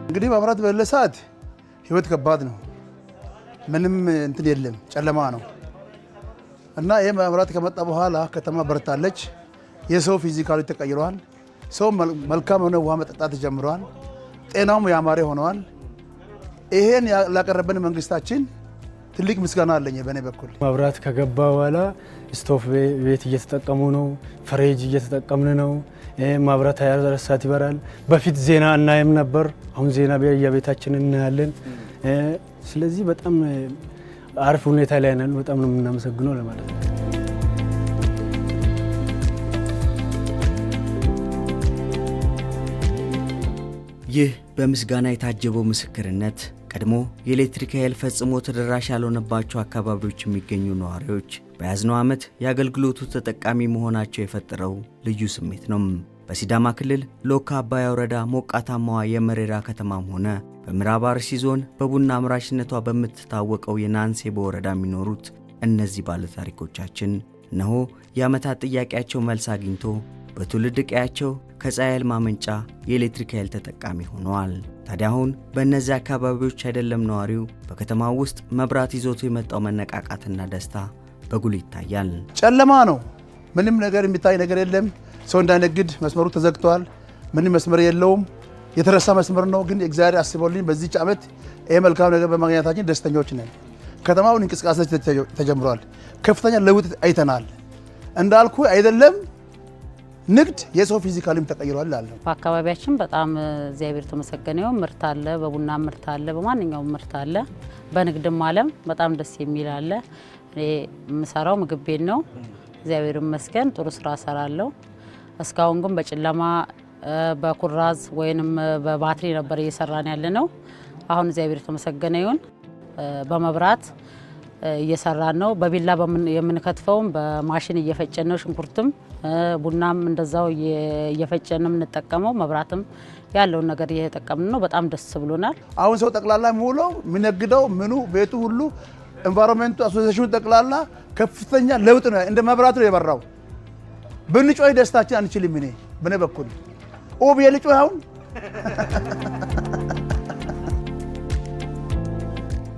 እንግዲህ መብራት በሌለ ሰዓት ህይወት ከባድ ነው። ምንም እንትን የለም፣ ጨለማ ነው እና ይሄ መብራት ከመጣ በኋላ ከተማ በርታለች። የሰው ፊዚካሊ ተቀይሯል። ሰው መልካም የሆነ ውሃ መጠጣት ጀምሯል። ጤናውም ያማረ ሆነዋል። ይሄን ላቀረበን መንግስታችን ትልቅ ምስጋና አለኝ በኔ በኩል። መብራት ከገባ በኋላ ስቶፍ ቤት እየተጠቀሙ ነው፣ ፍሪጅ እየተጠቀምን ነው። መብራት 24 ሰዓት ይበራል። በፊት ዜና እናይም ነበር፣ አሁን ዜና በየቤታችን እናያለን። ስለዚህ በጣም አሪፍ ሁኔታ ላይ ነን። በጣም ነው የምናመሰግነው ለማለት ነው። ይህ በምስጋና የታጀበው ምስክርነት ቀድሞ የኤሌክትሪክ ኃይል ፈጽሞ ተደራሽ ያልሆነባቸው አካባቢዎች የሚገኙ ነዋሪዎች በያዝነው ዓመት የአገልግሎቱ ተጠቃሚ መሆናቸው የፈጠረው ልዩ ስሜት ነው። በሲዳማ ክልል ሎካ አባያ ወረዳ ሞቃታማዋ የመሬራ ከተማም ሆነ በምዕራብ አርሲ ዞን በቡና አምራችነቷ በምትታወቀው የናንሴቦ ወረዳ የሚኖሩት እነዚህ ባለታሪኮቻችን እነሆ የዓመታት ጥያቄያቸው መልስ አግኝቶ በትውልድ ቀያቸው ከፀሐይ ኃይል ማመንጫ የኤሌክትሪክ ኃይል ተጠቃሚ ሆነዋል። ታዲያ አሁን በእነዚህ አካባቢዎች አይደለም ነዋሪው በከተማው ውስጥ መብራት ይዞት የመጣው መነቃቃትና ደስታ በጉል ይታያል። ጨለማ ነው። ምንም ነገር የሚታይ ነገር የለም። ሰው እንዳይነግድ መስመሩ ተዘግቷል። ምንም መስመር የለውም። የተረሳ መስመር ነው። ግን እግዚአብሔር አስቦልኝ በዚህች ዓመት ይሄ መልካም ነገር በማግኘታችን ደስተኞች ነን። ከተማውን እንቅስቃሴ ተጀምሯል። ከፍተኛ ለውጥ አይተናል። እንዳልኩ አይደለም ንግድ የሰው ፊዚካሊም ተቀይሯል አለ። በአካባቢያችን በጣም እግዚአብሔር ተመሰገነው ምርት አለ፣ በቡና ምርት አለ፣ በማንኛውም ምርት አለ። በንግድም ዓለም በጣም ደስ የሚል አለ። እኔ የምሰራው ምግብ ቤት ነው። እግዚአብሔር ይመስገን ጥሩ ስራ ሰራለሁ። እስካሁን ግን በጨለማ በኩራዝ ወይንም በባትሪ ነበር እየሰራን ያለ ነው። አሁን እግዚአብሔር ተመሰገነ ይሁን በመብራት እየሰራን ነው። በቢላ የምንከትፈውም በማሽን እየፈጨን ነው። ሽንኩርትም ቡናም እንደዛው እየፈጨን የምንጠቀመው። መብራትም ያለውን ነገር እየተጠቀምን ነው። በጣም ደስ ብሎናል። አሁን ሰው ጠቅላላ ሙሉ የሚነግደው ምኑ ቤቱ ሁሉ ኤንቫይሮንመንቱ አሶሲዬሽኑ ጠቅላላ ከፍተኛ ለውጥ ነው። እንደ መብራት ነው የበራው። ብንጮህ ደስታችን አንችልም። እኔ በኔ በኩል ኦብ የልጮህ አሁን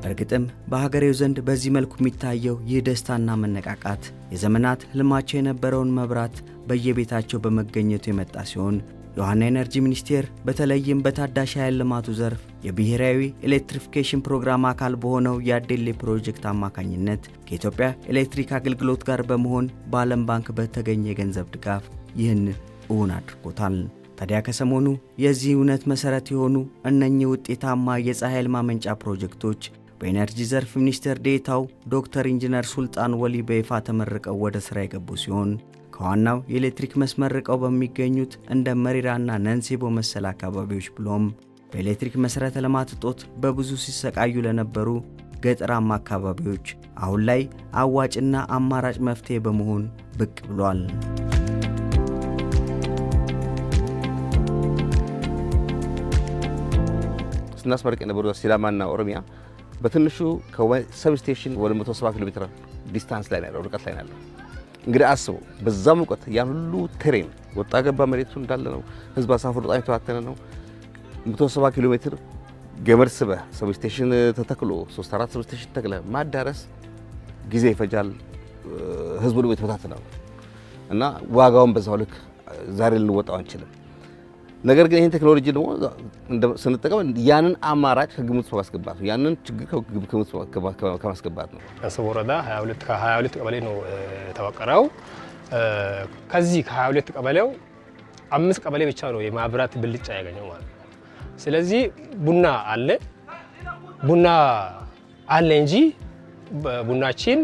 በእርግጥም በሀገሬው ዘንድ በዚህ መልኩ የሚታየው ይህ ደስታና መነቃቃት የዘመናት ህልማቸው የነበረውን መብራት በየቤታቸው በመገኘቱ የመጣ ሲሆን የውሃና ኤነርጂ ሚኒስቴር በተለይም በታዳሽ ኃይል ልማቱ ዘርፍ የብሔራዊ ኤሌክትሪፊኬሽን ፕሮግራም አካል በሆነው የአዴሌ ፕሮጀክት አማካኝነት ከኢትዮጵያ ኤሌክትሪክ አገልግሎት ጋር በመሆን በዓለም ባንክ በተገኘ የገንዘብ ድጋፍ ይህን እውን አድርጎታል። ታዲያ ከሰሞኑ የዚህ እውነት መሰረት የሆኑ እነኚህ ውጤታማ የፀሐይ ኃይል ማመንጫ ፕሮጀክቶች በኤነርጂ ዘርፍ ሚኒስቴር ዴኤታው ዶክተር ኢንጂነር ሱልጣን ወሊ በይፋ ተመርቀው ወደ ሥራ የገቡ ሲሆን ከዋናው የኤሌክትሪክ መስመር ርቀው በሚገኙት እንደ መሬራና ናንሴቦ መሰል አካባቢዎች ብሎም በኤሌክትሪክ መሠረተ ልማት እጦት በብዙ ሲሰቃዩ ለነበሩ ገጠራማ አካባቢዎች አሁን ላይ አዋጭና አማራጭ መፍትሄ በመሆን ብቅ ብሏል። ስናስመርቅ የነበሩ ሲዳማና ኦሮሚያ በትንሹ ከሰብስቴሽን ወደ 170 ኪሎ ሜትር ዲስታንስ ላይ ነው፣ ርቀት ላይ ነው። እንግዲህ አስቡ፣ በዛ ሙቀት ያን ሁሉ ቴሬን ወጣ ገባ መሬቱ እንዳለ ነው። ህዝብ አሳፍሮ በጣም የተዋተነ ነው። 170 ኪሎ ሜትር ገመድ ስበህ ሰብስቴሽን ተተክሎ 3-4 ሰብስቴሽን ተክለ ማዳረስ ጊዜ ይፈጃል። ህዝቡ ደግሞ የተበታተነ ነው እና ዋጋውን በዛው ልክ ዛሬ ልንወጣው አንችልም። ነገር ግን ይሄን ቴክኖሎጂ ደግሞ ስንጠቀም ያንን አማራጭ ከግምት ማስገባት ነው። ያንን ችግር ከግምት ከማስገባት ነው። ናንሴቦ ወረዳ 22 ቀበሌ ነው የተዋቀረው። ከዚህ ከ22 ቀበሌው 5 ቀበሌ ብቻ ነው የማብራት ብልጫ ያገኘው ማለት ነው። ስለዚህ ቡና አለ እንጂ ቡናችን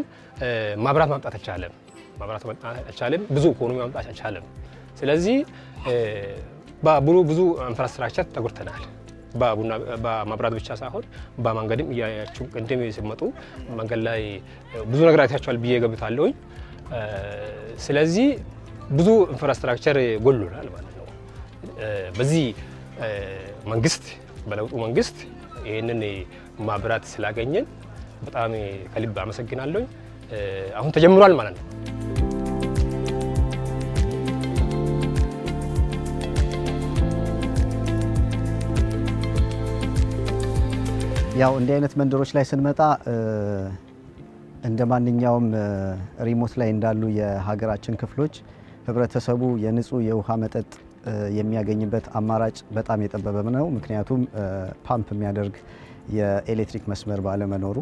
ማብራት ማምጣት አልቻለም። ብዙ ኢኮኖሚ ማምጣት አልቻለም። ስለዚህ ብዙ ኢንፍራስትራክቸር ተጎድተናል። በመብራት ብቻ ሳይሆን በመንገድም እያያችሁ ቅድም ሲመጡ መንገድ ላይ ብዙ ነገር አይታችኋል ብዬ ገምታለሁኝ። ስለዚህ ብዙ ኢንፍራስትራክቸር ጎሎናል ማለት ነው። በዚህ መንግስት በለውጡ መንግስት ይህንን መብራት ስላገኘን በጣም ከልብ አመሰግናለሁ። አሁን ተጀምሯል ማለት ነው። ያው እንዲህ አይነት መንደሮች ላይ ስንመጣ እንደ ማንኛውም ሪሞት ላይ እንዳሉ የሀገራችን ክፍሎች ህብረተሰቡ የንጹህ የውሃ መጠጥ የሚያገኝበት አማራጭ በጣም የጠበበ ነው። ምክንያቱም ፓምፕ የሚያደርግ የኤሌክትሪክ መስመር ባለመኖሩ፣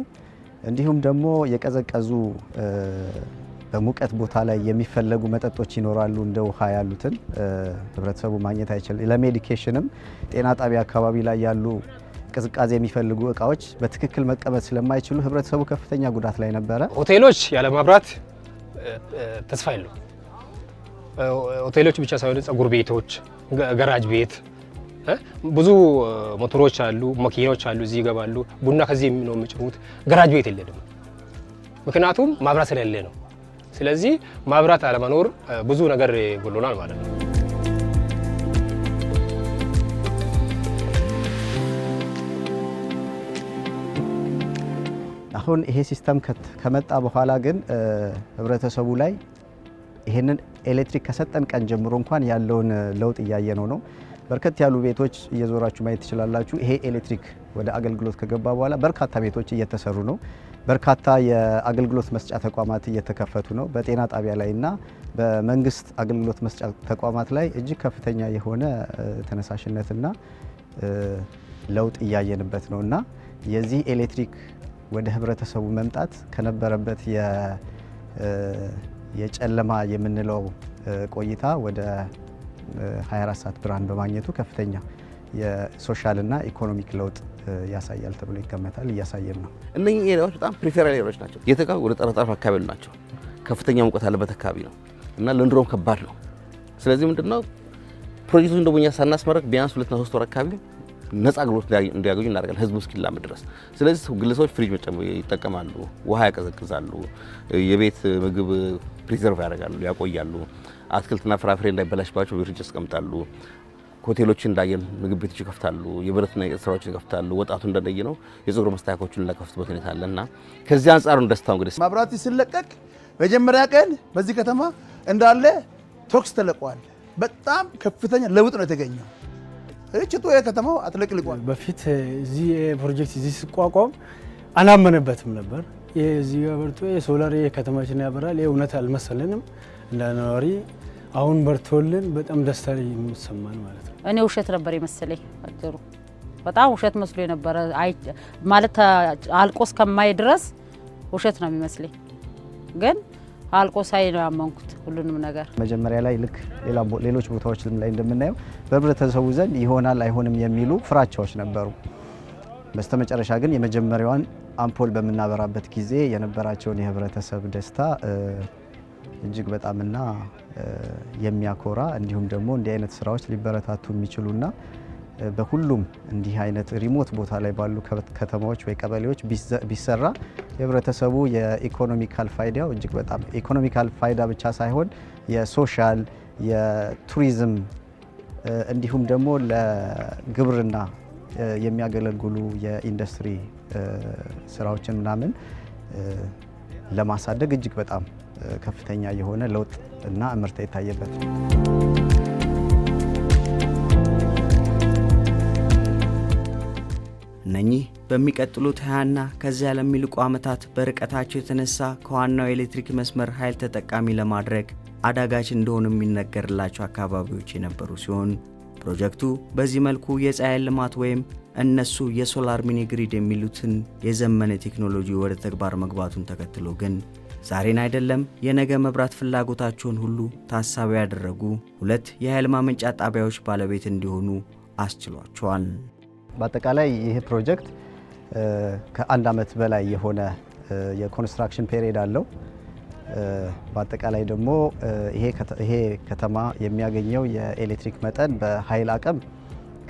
እንዲሁም ደግሞ የቀዘቀዙ በሙቀት ቦታ ላይ የሚፈለጉ መጠጦች ይኖራሉ። እንደ ውሃ ያሉትን ህብረተሰቡ ማግኘት አይችልም። ለሜዲኬሽንም ጤና ጣቢያ አካባቢ ላይ ያሉ ቅዝቃዜ የሚፈልጉ እቃዎች በትክክል መቀመጥ ስለማይችሉ ህብረተሰቡ ከፍተኛ ጉዳት ላይ ነበረ። ሆቴሎች ያለ መብራት ተስፋ የለው። ሆቴሎች ብቻ ሳይሆን ጸጉር ቤቶች፣ ገራጅ ቤት፣ ብዙ ሞተሮች አሉ፣ መኪኖች አሉ፣ እዚህ ይገባሉ። ቡና ከዚህ ነው የሚጭኑት። ገራጅ ቤት የለም፣ ምክንያቱም መብራት ስለሌለ ነው። ስለዚህ መብራት አለመኖር ብዙ ነገር ጎሎናል ማለት ነው። አሁን ይሄ ሲስተም ከመጣ በኋላ ግን ህብረተሰቡ ላይ ይሄንን ኤሌክትሪክ ከሰጠን ቀን ጀምሮ እንኳን ያለውን ለውጥ እያየነው ነው። በርከት ያሉ ቤቶች እየዞራችሁ ማየት ትችላላችሁ። ይሄ ኤሌክትሪክ ወደ አገልግሎት ከገባ በኋላ በርካታ ቤቶች እየተሰሩ ነው። በርካታ የአገልግሎት መስጫ ተቋማት እየተከፈቱ ነው። በጤና ጣቢያ ላይና በመንግስት አገልግሎት መስጫ ተቋማት ላይ እጅግ ከፍተኛ የሆነ ተነሳሽነትና ለውጥ እያየንበት ነው እና የዚህ ኤሌክትሪክ ወደ ህብረተሰቡ መምጣት ከነበረበት የጨለማ የምንለው ቆይታ ወደ 24 ሰዓት ብርሃን በማግኘቱ ከፍተኛ የሶሻልና ኢኮኖሚክ ለውጥ ያሳያል ተብሎ ይገመታል። እያሳየም ነው። እነኚህ ኤሪያዎች በጣም ፕሪፌራል ኤሪያዎች ናቸው። የተካው ወደ ጠረፍ አካባቢ ናቸው። ከፍተኛ ሙቀት ያለበት አካባቢ ነው እና ለኑሮም ከባድ ነው። ስለዚህ ምንድነው ፕሮጀክቱን ደግሞ እኛ ሳናስመረቅ ቢያንስ 2 እና 3 ወር አካባቢ ነፃ አገልግሎት እንዲያገኙ እናደርጋለን፣ ህዝቡ እስኪላመድ ድረስ። ስለዚህ ግለሰቦች ፍሪጅ ይጠቀማሉ፣ ውሃ ያቀዘቅዛሉ፣ የቤት ምግብ ፕሪዘርቭ ያደርጋሉ፣ ያቆያሉ። አትክልትና ፍራፍሬ እንዳይበላሽባቸው በፍሪጅ ያስቀምጣሉ። ሆቴሎችን እንዳየን ምግብ ቤቶች ይከፍታሉ፣ የብረትና የእንጨት ስራዎችን ይከፍታሉ። ወጣቱ እንደነየ ነው የፀጉር መስተካከሎችን ለከፍትበት ሁኔታ አለና ከዚህ አንጻር ነው ደስታው። እንግዲህ መብራት ሲለቀቅ መጀመሪያ ቀን በዚህ ከተማ እንዳለ ቶክስ ተለቋል። በጣም ከፍተኛ ለውጥ ነው የተገኘው። እጭቱ የከተማው አጥለቅልቋል። በፊት እዚህ ፕሮጀክት እዚህ ሲቋቋም አላመነበትም ነበር። እዚህ ጋር በርቶ የሶላር ከተማችን ያበራል እውነት አልመሰለንም እንደ ነዋሪ። አሁን በርቶልን በጣም ደስታ የሚሰማን ማለት ነው። እኔ ውሸት ነበር የመሰለኝ አጭሩ፣ በጣም ውሸት መስሎ የነበረ ማለት አልቆ እስከማይ ድረስ ውሸት ነው የሚመስለኝ፣ ግን አልቆ ሳይ ነው ያመንኩት ሁሉንም ነገር። መጀመሪያ ላይ ልክ ሌሎች ቦታዎች ላይ እንደምናየው በህብረተሰቡ ዘንድ ይሆናል አይሆንም የሚሉ ፍራቻዎች ነበሩ። በስተመጨረሻ ግን የመጀመሪያዋን አምፖል በምናበራበት ጊዜ የነበራቸውን የህብረተሰብ ደስታ እጅግ በጣምና የሚያኮራ እንዲሁም ደግሞ እንዲህ አይነት ስራዎች ሊበረታቱ የሚችሉና በሁሉም እንዲህ አይነት ሪሞት ቦታ ላይ ባሉ ከተማዎች ወይ ቀበሌዎች ቢሰራ የህብረተሰቡ የኢኮኖሚካል ፋይዳው እጅግ በጣም ኢኮኖሚካል ፋይዳ ብቻ ሳይሆን የሶሻል የቱሪዝም እንዲሁም ደግሞ ለግብርና የሚያገለግሉ የኢንዱስትሪ ስራዎችን ምናምን ለማሳደግ እጅግ በጣም ከፍተኛ የሆነ ለውጥ እና እምርታ የታየበት ነው። እነኚህ በሚቀጥሉት 20ና ከዚያ ለሚልቁ ዓመታት በርቀታቸው የተነሳ ከዋናው የኤሌክትሪክ መስመር ኃይል ተጠቃሚ ለማድረግ አዳጋች እንደሆኑ የሚነገርላቸው አካባቢዎች የነበሩ ሲሆን ፕሮጀክቱ በዚህ መልኩ የፀሐይ ልማት ወይም እነሱ የሶላር ሚኒ ግሪድ የሚሉትን የዘመነ ቴክኖሎጂ ወደ ተግባር መግባቱን ተከትሎ ግን ዛሬን አይደለም የነገ መብራት ፍላጎታቸውን ሁሉ ታሳቢ ያደረጉ 2 የኃይል ማመንጫ ጣቢያዎች ባለቤት እንዲሆኑ አስችሏቸዋል። በአጠቃላይ ይህ ፕሮጀክት ከ1 ዓመት በላይ የሆነ የኮንስትራክሽን ፔሪድ አለው። በአጠቃላይ ደግሞ ይሄ ከተማ የሚያገኘው የኤሌክትሪክ መጠን በኃይል አቅም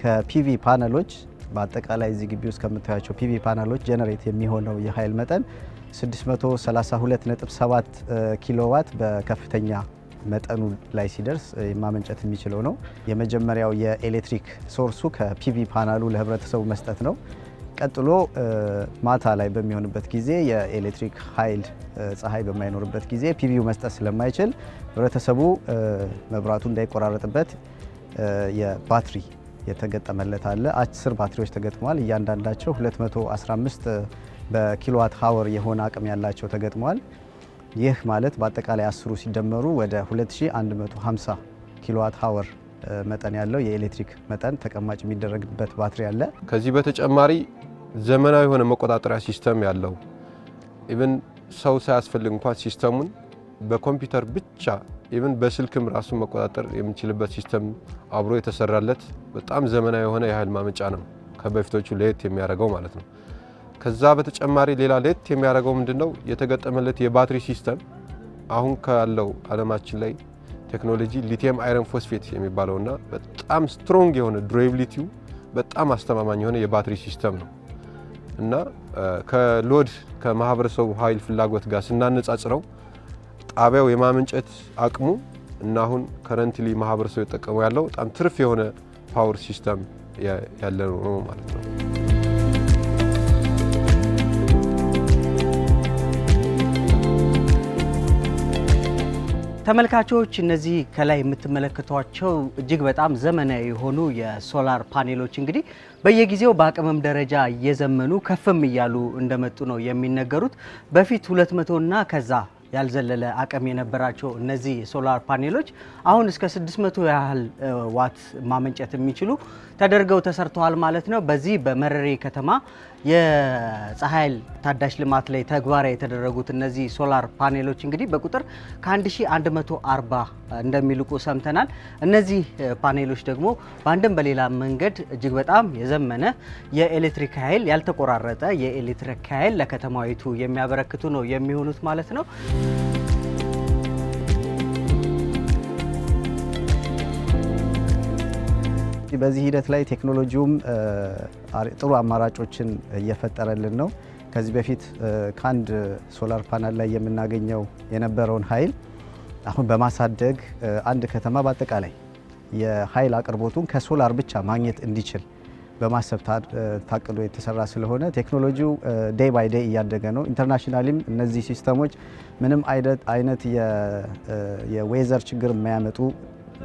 ከፒቪ ፓነሎች በአጠቃላይ እዚህ ግቢ ውስጥ ከምታያቸው ፒቪ ፓናሎች ጀነሬት የሚሆነው የኃይል መጠን 632.7 ኪሎዋት በከፍተኛ መጠኑ ላይ ሲደርስ ማመንጨት የሚችለው ነው። የመጀመሪያው የኤሌክትሪክ ሶርሱ ከፒቪ ፓናሉ ለህብረተሰቡ መስጠት ነው። ቀጥሎ ማታ ላይ በሚሆንበት ጊዜ የኤሌክትሪክ ኃይል ፀሐይ በማይኖርበት ጊዜ ፒቪው መስጠት ስለማይችል ህብረተሰቡ መብራቱ እንዳይቆራረጥበት የባትሪ የተገጠመለት አለ። 10 ባትሪዎች ተገጥመዋል። እያንዳንዳቸው 215 በኪሎዋት ሃወር የሆነ አቅም ያላቸው ተገጥመዋል። ይህ ማለት በአጠቃላይ 10ሩ ሲደመሩ ወደ 2150 ኪሎዋት ሃወር መጠን ያለው የኤሌክትሪክ መጠን ተቀማጭ የሚደረግበት ባትሪ አለ። ከዚህ በተጨማሪ ዘመናዊ የሆነ መቆጣጠሪያ ሲስተም ያለው ኢቭን ሰው ሳያስፈልግ እንኳን ሲስተሙን በኮምፒውተር ብቻ ኢቭን በስልክም ራሱ መቆጣጠር የምንችልበት ሲስተም አብሮ የተሰራለት በጣም ዘመናዊ የሆነ የኃይል ማመንጫ ነው። ከበፊቶቹ ለየት የሚያደርገው ማለት ነው። ከዛ በተጨማሪ ሌላ ለየት የሚያደርገው ምንድነው? የተገጠመለት የባትሪ ሲስተም አሁን ካለው ዓለማችን ላይ ቴክኖሎጂ ሊቲየም አይረን ፎስፌት የሚባለውና በጣም ስትሮንግ የሆነ ዱሬቢሊቲው በጣም አስተማማኝ የሆነ የባትሪ ሲስተም ነው እና ከሎድ ከማህበረሰቡ ኃይል ፍላጎት ጋር ስናነጻጽረው ጣቢያው የማመንጨት አቅሙ እና አሁን ከረንትሊ ማህበረሰቡ የተጠቀመው ያለው በጣም ትርፍ የሆነ ፓወር ሲስተም ያለው ነው ማለት ነው። ተመልካቾች እነዚህ ከላይ የምትመለከቷቸው እጅግ በጣም ዘመናዊ የሆኑ የሶላር ፓኔሎች እንግዲህ በየጊዜው በአቅምም ደረጃ እየዘመኑ ከፍም እያሉ እንደመጡ ነው የሚነገሩት። በፊት 200 እና ከዛ ያልዘለለ አቅም የነበራቸው እነዚህ ሶላር ፓኔሎች አሁን እስከ 600 ያህል ዋት ማመንጨት የሚችሉ ተደርገው ተሰርተዋል ማለት ነው። በዚህ በመረሬ ከተማ የፀሐይ ታዳሽ ልማት ላይ ተግባራዊ የተደረጉት እነዚህ ሶላር ፓኔሎች እንግዲህ በቁጥር ከ1140 እንደሚልቁ ሰምተናል። እነዚህ ፓኔሎች ደግሞ በአንድም በሌላ መንገድ እጅግ በጣም የዘመነ የኤሌክትሪክ ኃይል ያልተቆራረጠ የኤሌክትሪክ ኃይል ለከተማይቱ የሚያበረክቱ ነው የሚሆኑት ማለት ነው። በዚህ ሂደት ላይ ቴክኖሎጂውም ጥሩ አማራጮችን እየፈጠረልን ነው። ከዚህ በፊት ከአንድ ሶላር ፓናል ላይ የምናገኘው የነበረውን ኃይል አሁን በማሳደግ አንድ ከተማ በአጠቃላይ የኃይል አቅርቦቱን ከሶላር ብቻ ማግኘት እንዲችል በማሰብ ታቅዶ የተሰራ ስለሆነ ቴክኖሎጂው ዴይ ባይ ዴይ እያደገ ነው። ኢንተርናሽናሊም እነዚህ ሲስተሞች ምንም አይነት የዌዘር ችግር የማያመጡ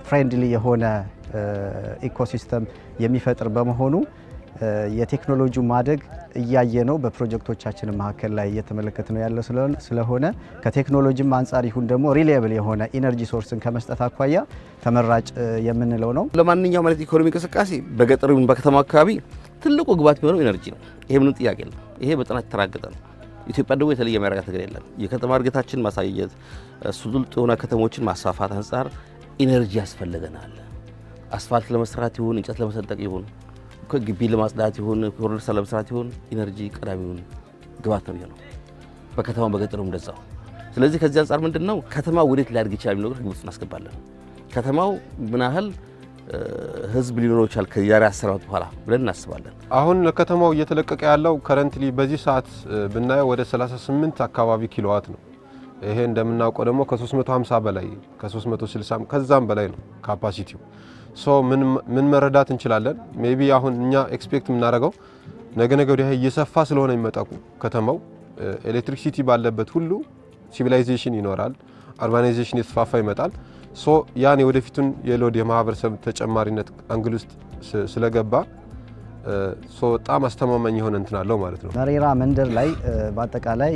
ፍሬንድሊ የሆነ ኢኮሲስተም የሚፈጥር በመሆኑ የቴክኖሎጂው ማደግ እያየ ነው። በፕሮጀክቶቻችን መካከል ላይ እየተመለከተ ነው ያለው ስለሆነ ከቴክኖሎጂም አንጻር ይሁን ደግሞ ሪላየብል የሆነ ኢነርጂ ሶርስን ከመስጠት አኳያ ተመራጭ የምንለው ነው። ለማንኛውም ማለት ኢኮኖሚ እንቅስቃሴ በገጠሩም በከተማ አካባቢ ትልቁ ግባት የሚሆነው ኢነርጂ ነው። ይሄ ምንም ጥያቄ የለም። ይሄ በጥናት የተረጋገጠ ነው። ኢትዮጵያ ደግሞ የተለየ የሚያደርጋት ነገር የለም። የከተማ እድገታችን ማሳየት ሱሉልጥ የሆነ ከተሞችን ማስፋፋት አንጻር ኢነርጂ ያስፈልገናል። አስፋልት ለመስራት ይሁን እንጨት ለመሰንጠቅ ይሁን ግቢ ለማጽዳት ይሁን ኮሪደር ለመስራት ይሁን ኢነርጂ ቀዳሚውን ግባት ነው የሚሆነው። በከተማው በገጠሩም እንደዛው። ስለዚህ ከዚህ አንጻር ምንድነው ከተማ ወዴት ሊያድግ ይችላል የሚለው ግምት እናስገባለን። ከተማው ምን ያህል ህዝብ ሊኖረው ይችላል ከዛሬ 10 ዓመት በኋላ ብለን እናስባለን። አሁን ለከተማው እየተለቀቀ ያለው ከረንትሊ በዚህ ሰዓት ብናየው ወደ 38 አካባቢ ኪሎዋት ነው። ይሄ እንደምናውቀው ደግሞ ከ350 በላይ ከ360 ከዛም በላይ ነው ካፓሲቲው። ሶ ምን መረዳት እንችላለን? ሜቢ አሁን እኛ ኤክስፔክት የምናደርገው ነገ ወዲያ እየሰፋ ስለሆነ የሚመጣው ከተማው ኤሌክትሪክ ሲቲ ባለበት ሁሉ ሲቪላይዜሽን ይኖራል፣ አርባናይዜሽን የተስፋፋ ይመጣል። ሶ ያን የወደፊቱን የሎድ የማህበረሰብ ተጨማሪነት አንግል ውስጥ ስለገባ በጣም አስተማማኝ የሆነ እንትን አለው ማለት ነው። መሬራ መንደር ላይ በአጠቃላይ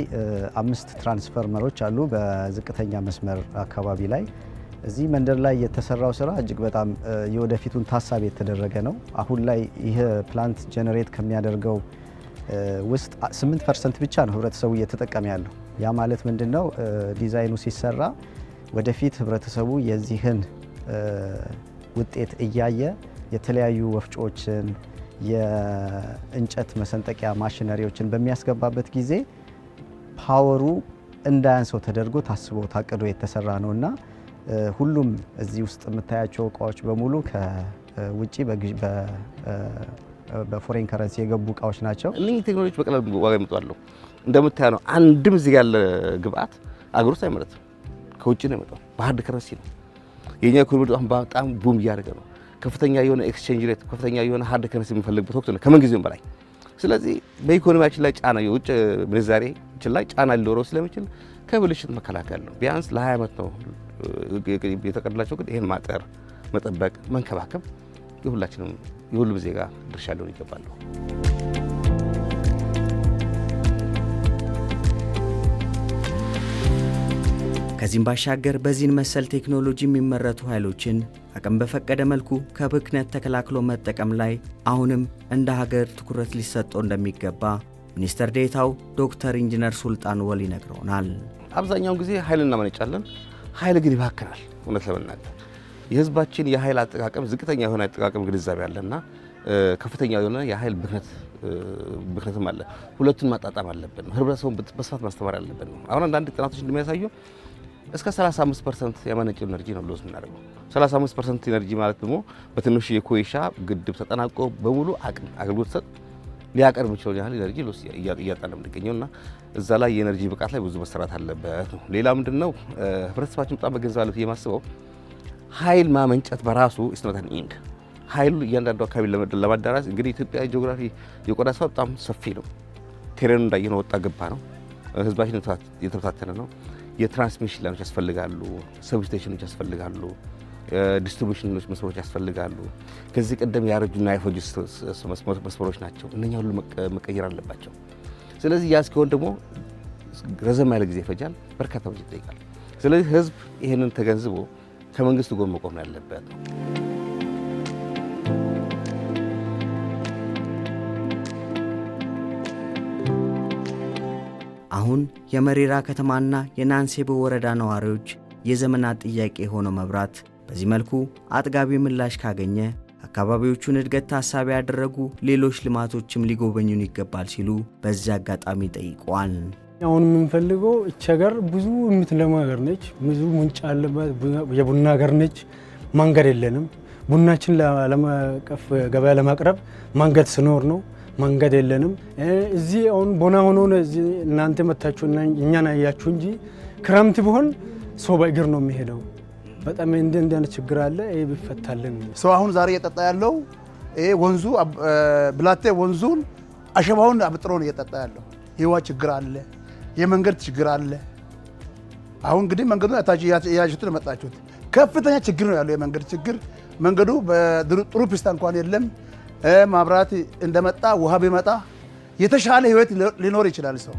5 ትራንስፎርመሮች አሉ በዝቅተኛ መስመር አካባቢ ላይ። እዚህ መንደር ላይ የተሰራው ስራ እጅግ በጣም የወደፊቱን ታሳቢ የተደረገ ነው። አሁን ላይ ይህ ፕላንት ጀነሬት ከሚያደርገው ውስጥ 8% ብቻ ነው ህብረተሰቡ እየተጠቀመ ያለው። ያ ማለት ምንድነው? ዲዛይኑ ሲሰራ ወደፊት ህብረተሰቡ የዚህን ውጤት እያየ የተለያዩ ወፍጮዎችን የእንጨት መሰንጠቂያ ማሽነሪዎችን በሚያስገባበት ጊዜ ፓወሩ እንዳያንሰው ተደርጎ ታስቦ ታቅዶ የተሰራ ነውና ሁሉም እዚህ ውስጥ የምታያቸው እቃዎች በሙሉ ከውጪ በፎሬን ከረንሲ የገቡ እቃዎች ናቸው። እነኚህ ቴክኖሎጂ በቀላል ዋጋ ይመጣሉ። እንደምታየው ነው። አንድም እዚህ ያለ ግብአት አገር ውስጥ አይመረትም፣ ከውጭ ነው የመጣው። በሀርድ ከረንሲ ነው። የኛ ኢኮኖሚ አሁን በጣም ቡም እያደረገ ነው። ከፍተኛ የሆነ ኤክስቼንጅ ሬት፣ ከፍተኛ የሆነ ሀርድ ከረንሲ የሚፈልግበት ወቅት ነው ከምን ጊዜውም በላይ። ስለዚህ በኢኮኖሚያችን ላይ ጫና የውጭ ምንዛሬችን ላይ ጫና ሊኖረው ስለሚችል ከብልሽት መከላከል ነው። ቢያንስ ለ20 ዓመት ነው የተቀደላቸው። ግን ይሄን ማጠር፣ መጠበቅ፣ መንከባከብ የሁላችንም የሁሉም ዜጋ ድርሻ ሊሆን ይገባል። ከዚህም ባሻገር በዚህን መሰል ቴክኖሎጂ የሚመረቱ ኃይሎችን አቅም በፈቀደ መልኩ ከብክነት ተከላክሎ መጠቀም ላይ አሁንም እንደ ሀገር ትኩረት ሊሰጠው እንደሚገባ ሚኒስትር ዴኤታው ዶክተር ኢንጂነር ሱልጣን ወሊ ነግረውናል። አብዛኛውን ጊዜ ኃይል እናመነጫለን፣ ኃይል ግን ይባክናል። እውነት ለመናገር የህዝባችን የኃይል አጠቃቀም ዝቅተኛ የሆነ አጠቃቀም ግንዛቤ አለና ከፍተኛ የሆነ የኃይል ብክነትም አለ። ሁለቱን ማጣጣም አለብን። ህብረተሰቡን በስፋት ማስተማር አለብን። አሁን አንዳንድ ጥናቶች እንደሚያሳዩ እስከ 35% ያመነጨው ኤነርጂ ነው ሎስ የምናደርገው። 35% ኤነርጂ ማለት ደግሞ በትንሹ የኮይሻ ግድብ ተጠናቆ በሙሉ አገልግሎት ሰጥ ሊያቀርብ ይችላል ያህል ኤነርጂ ሎስ እያጣን ነው የምንገኘውና እዛ ላይ የኤነርጂ ብቃት ላይ ብዙ መሰራት አለበት ነው። ሌላ ምንድነው ህብረተሰባችን በጣም መገንዘብ አለበት የማስበው ኃይል ማመንጨት በራሱ ኢስኖታን ኢንድ ኃይሉ እያንዳንዱ አካባቢ ለማዳረስ እንግዲህ ኢትዮጵያ ጂኦግራፊ የቆዳ ስፋት በጣም ሰፊ ነው። ቴሬኑ እንዳየነው ወጣ ገባ ነው። ህዝባችን የተበታተነ ነው። የትራንስሚሽን ላይኖች ያስፈልጋሉ፣ ሰብስቴሽኖች ያስፈልጋሉ፣ ዲስትሪቢዩሽኖች መስመሮች ያስፈልጋሉ። ከዚህ ቀደም ያረጁና የፈጁ መስመሮች ናቸው። እነኛ ሁሉ መቀየር አለባቸው። ስለዚህ ያ እስኪሆን ደግሞ ረዘም ያለ ጊዜ ይፈጃል፣ በርካታ ወጪ ይጠይቃል። ስለዚህ ህዝብ ይህንን ተገንዝቦ ከመንግስት ጎን መቆም ያለበት ነው። አሁን የመሬራ ከተማና የናንሴቦ ወረዳ ነዋሪዎች የዘመናት ጥያቄ የሆነው መብራት በዚህ መልኩ አጥጋቢ ምላሽ ካገኘ አካባቢዎቹን እድገት ታሳቢ ያደረጉ ሌሎች ልማቶችም ሊጎበኙን ይገባል ሲሉ በዚህ አጋጣሚ ጠይቀዋል። አሁን የምንፈልገው እቺ ሀገር ብዙ የምትለማ ሀገር ነች። ብዙ ሙንጫ አለባት። የቡና ሀገር ነች። መንገድ የለንም። ቡናችን ለዓለም አቀፍ ገበያ ለማቅረብ መንገድ ስኖር ነው። መንገድ የለንም። እዚህ አሁን ቦና ሆኖ እናንተ መታችሁ እና እኛን አያችሁ እንጂ ክረምት ቢሆን ሰው በእግር ነው የሚሄደው። በጣም እንደ አይነት ችግር አለ። ይሄ ቢፈታልን። ሰው አሁን ዛሬ እየጠጣ ያለው ይሄ ወንዙ ብላቴ ወንዙን አሸባውን አብጥሮ ነው እየጠጣ ያለው። የውሃ ችግር አለ። የመንገድ ችግር አለ። አሁን እንግዲህ መንገዱ ያያችሁት ነው መጣችሁት። ከፍተኛ ችግር ነው ያለው የመንገድ ችግር። መንገዱ በጥሩ ፒስታ እንኳን የለም። ማብራት እንደመጣ ውሃ ቢመጣ የተሻለ ህይወት ሊኖር ይችላል ሰው